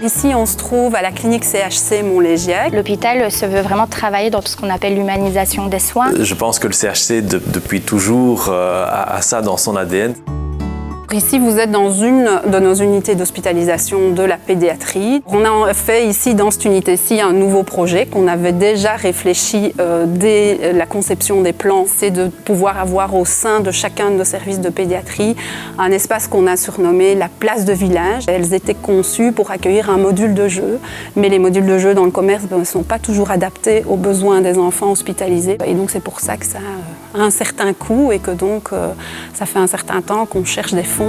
Ici, on se trouve à la clinique CHC Montlhégiac. L'hôpital se veut vraiment travailler dans ce qu'on appelle l'humanisation des soins. Je pense que le CHC, depuis toujours, a ça dans son ADN. Ici, vous êtes dans une de nos unités d'hospitalisation de la pédiatrie. On a fait ici, dans cette unité-ci, un nouveau projet qu'on avait déjà réfléchi dès la conception des plans. C'est de pouvoir avoir au sein de chacun de nos services de pédiatrie un espace qu'on a surnommé la place de village. Elles étaient conçues pour accueillir un module de jeu, mais les modules de jeu dans le commerce ne sont pas toujours adaptés aux besoins des enfants hospitalisés. Et donc c'est pour ça que ça a un certain coût et que donc ça fait un certain temps qu'on cherche des fonds.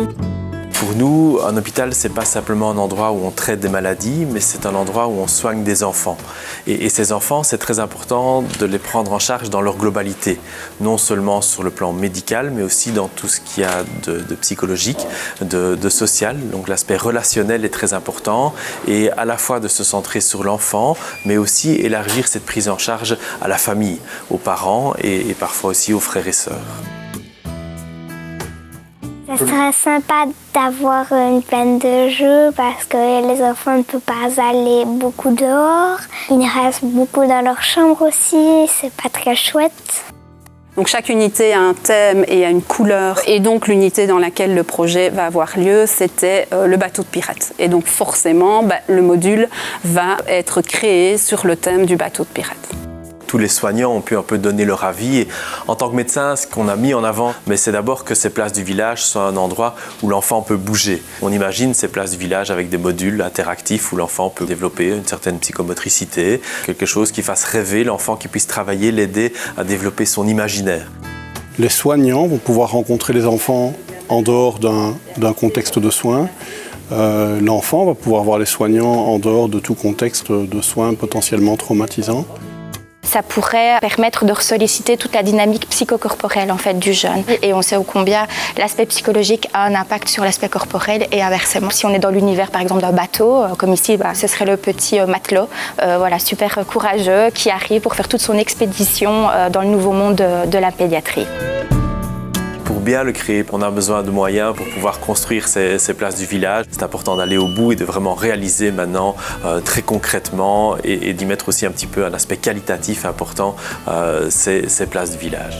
Pour nous, un hôpital, c'est pas simplement un endroit où on traite des maladies, mais c'est un endroit où on soigne des enfants. Et ces enfants, c'est très important de les prendre en charge dans leur globalité, non seulement sur le plan médical, mais aussi dans tout ce qu'il y a de psychologique, de social. Donc l'aspect relationnel est très important, et à la fois de se centrer sur l'enfant, mais aussi élargir cette prise en charge à la famille, aux parents et parfois aussi aux frères et sœurs. Ce serait sympa d'avoir une plaine de jeux parce que les enfants ne peuvent pas aller beaucoup dehors. Ils restent beaucoup dans leur chambre aussi, c'est pas très chouette. Donc chaque unité a un thème et a une couleur. Et donc l'unité dans laquelle le projet va avoir lieu, c'était le bateau de pirate. Et donc forcément, le module va être créé sur le thème du bateau de pirate. Tous les soignants ont pu un peu donner leur avis. Et en tant que médecin, ce qu'on a mis en avant, c'est d'abord que ces places du village soient un endroit où l'enfant peut bouger. On imagine ces places du village avec des modules interactifs où l'enfant peut développer une certaine psychomotricité, quelque chose qui fasse rêver l'enfant, qui puisse travailler, l'aider à développer son imaginaire. Les soignants vont pouvoir rencontrer les enfants en dehors d'un contexte de soins. L'enfant va pouvoir voir les soignants en dehors de tout contexte de soins potentiellement traumatisants. Ça pourrait permettre de solliciter toute la dynamique psychocorporelle en fait, du jeune. Et on sait combien l'aspect psychologique a un impact sur l'aspect corporel et inversement. Si on est dans l'univers par exemple d'un bateau, comme ici, ce serait le petit matelot, super courageux, qui arrive pour faire toute son expédition dans le nouveau monde de la pédiatrie. Pour bien le créer, on a besoin de moyens pour pouvoir construire ces places du village. C'est important d'aller au bout et de vraiment réaliser maintenant très concrètement et d'y mettre aussi un petit peu un aspect qualitatif important ces places du village.